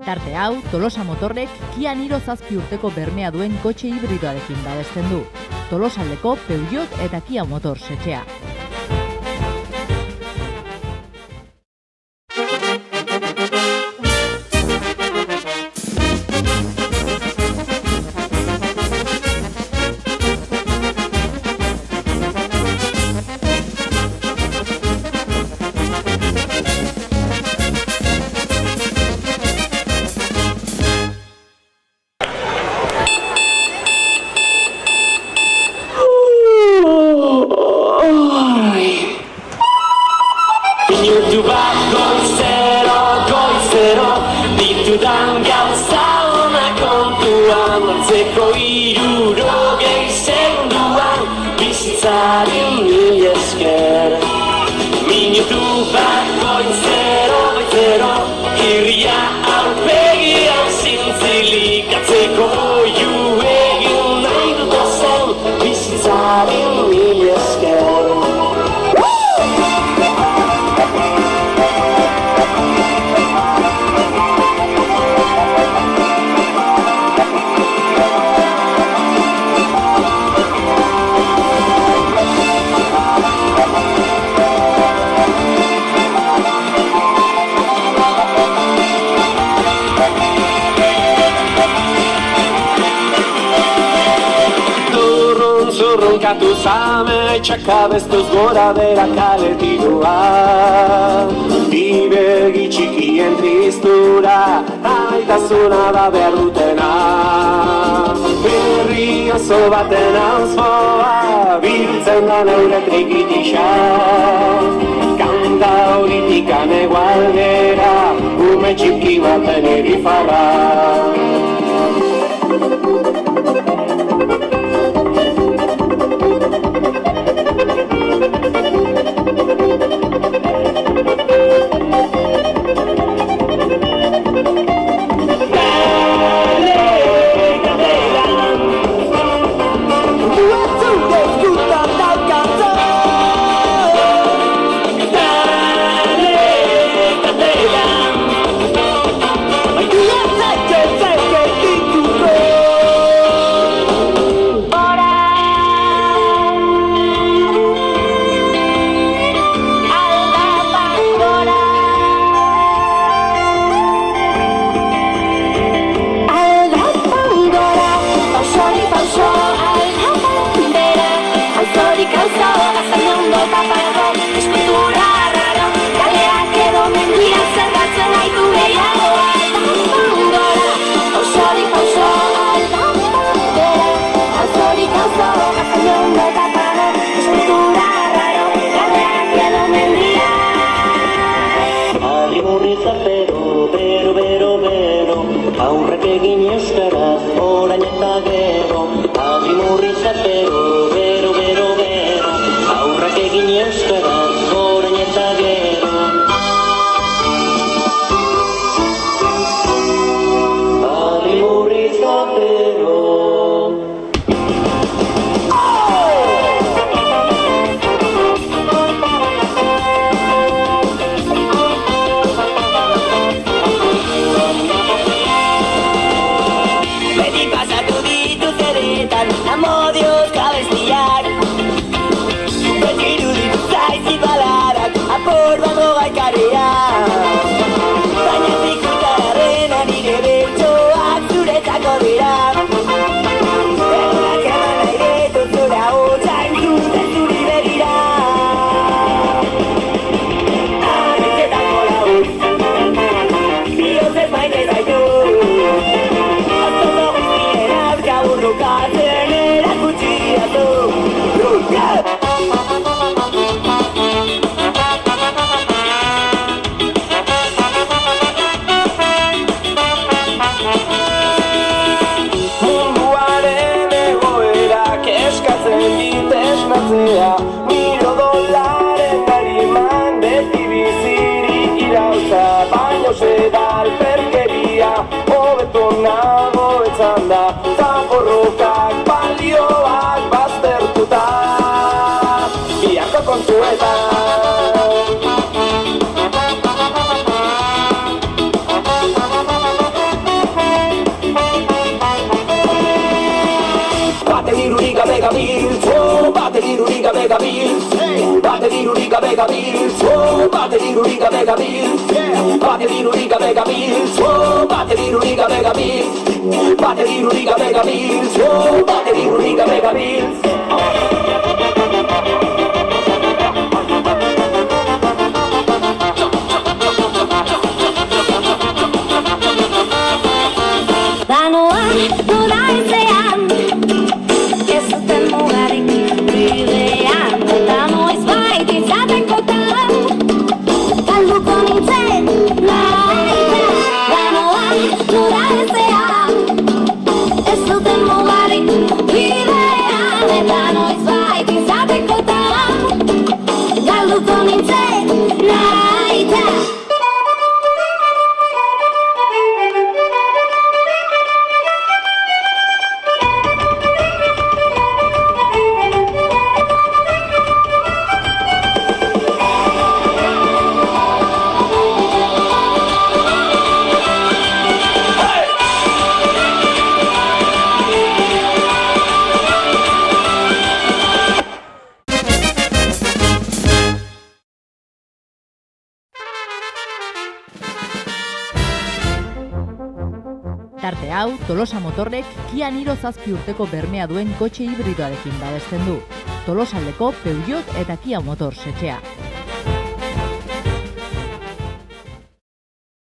Tarte hau, Tolosa Motorrek Kia Niro 7 urteko bermea duen kotxe hibridoarekin babesten du. Tolosaldeko Peugeot eta Kia Motors etxea. Katu zame txakabeztuz gora bera kale tirua Bibegi txikien tristura Aitasuna da behar dutena Berri oso baten ausfoa Biltzen da neure trikitisa Kanta horitik anegualdera Ume txiki baten irifarra gabil, bate dirurik gabe gabil, bate dirurik gabe gabil, bate dirurik gabe gabil, bate dirurik gabe gabil, bate dirurik gabe gabil, bate dirurik gabe gabil. Danoa nola ezean, ez zuten mugarik bidean, eta noiz bait izatekotan, galduko nintzen naita. Danoa nola ezean, ez zuten mugarik bidean, eta noiz bait izatekotan, galduko nintzen naita. Tarte hau, Tolosa Motorrek Kia Niro 7 urteko bermea duen kotxe hibridoarekin babesten du. Tolosaldeko Peugeot eta Kia Motors etxea.